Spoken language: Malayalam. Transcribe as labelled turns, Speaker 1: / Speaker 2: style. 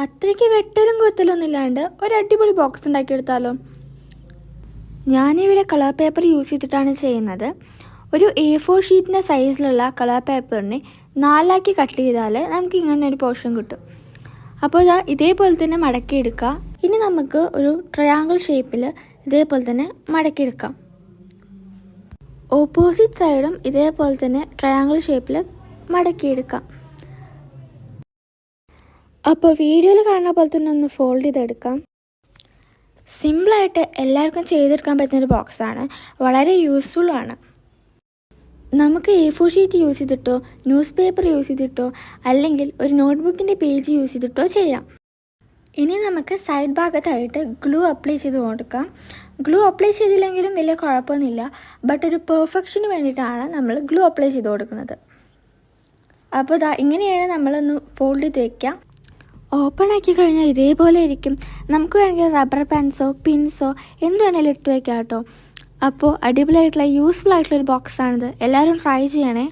Speaker 1: അത്രയ്ക്ക് വെട്ടലും കുത്തലൊന്നും ഇല്ലാണ്ട് ഒരു അടിപൊളി ബോക്സ് ഉണ്ടാക്കിയെടുത്താലോ. ഞാനിവിടെ കളർ പേപ്പർ യൂസ് ചെയ്തിട്ടാണ് ചെയ്യുന്നത്. ഒരു A4 ഷീറ്റിൻ്റെ സൈസിലുള്ള കളർ പേപ്പറിനെ 4ആക്കി കട്ട് ചെയ്താൽ നമുക്ക് ഇങ്ങനെ ഒരു പോർഷൻ കിട്ടും. അപ്പോൾ ഇതേപോലെ തന്നെ മടക്കിയെടുക്കുക. ഇനി നമുക്ക് ഒരു ട്രയാങ്കിൾ ഷേപ്പിൽ ഇതേപോലെ തന്നെ മടക്കിയെടുക്കാം. ഓപ്പോസിറ്റ് സൈഡും ഇതേപോലെ തന്നെ ട്രയാങ്കിൾ ഷേപ്പിൽ മടക്കിയെടുക്കാം. അപ്പോൾ വീഡിയോയിൽ കാണുന്ന പോലെ തന്നെ ഒന്ന് ഫോൾഡ് ചെയ്തെടുക്കാം. സിമ്പിളായിട്ട് എല്ലാവർക്കും ചെയ്തെടുക്കാൻ പറ്റുന്നൊരു ബോക്സാണ്, വളരെ യൂസ്ഫുള്ളാണ്. നമുക്ക് A4 ഷീറ്റ് യൂസ് ചെയ്തിട്ടോ ന്യൂസ് പേപ്പർ യൂസ് ചെയ്തിട്ടോ അല്ലെങ്കിൽ ഒരു നോട്ട്ബുക്കിൻ്റെ പേജ് യൂസ് ചെയ്തിട്ടോ ചെയ്യാം. ഇനി നമുക്ക് സൈഡ് ഭാഗത്തായിട്ട് ഗ്ലൂ അപ്ലൈ ചെയ്ത് കൊടുക്കാം. ഗ്ലൂ അപ്ലൈ ചെയ്തില്ലെങ്കിലും വലിയ കുഴപ്പമൊന്നുമില്ല, ബട്ട് ഒരു പെർഫെക്ഷന് വേണ്ടിയിട്ടാണ് നമ്മൾ ഗ്ലൂ അപ്ലൈ ചെയ്ത് കൊടുക്കുന്നത്. അപ്പോൾ ഇങ്ങനെയാണ് നമ്മളൊന്ന് ഫോൾഡ് ചെയ്ത് വയ്ക്കാം. ഓപ്പൺ ആക്കി കഴിഞ്ഞാൽ ഇതേപോലെ ഇരിക്കും. നമുക്ക് വേണമെങ്കിൽ റബ്ബർ ബാൻഡ്സോ പിൻസോ എന്ത് വേണമെങ്കിലും ഇട്ട് വയ്ക്കാം കേട്ടോ. അപ്പോൾ അടിപൊളിയായിട്ടുള്ള യൂസ്ഫുൾ ആയിട്ടുള്ളൊരു ബോക്സാണിത്. എല്ലാവരും ട്രൈ ചെയ്യണേ.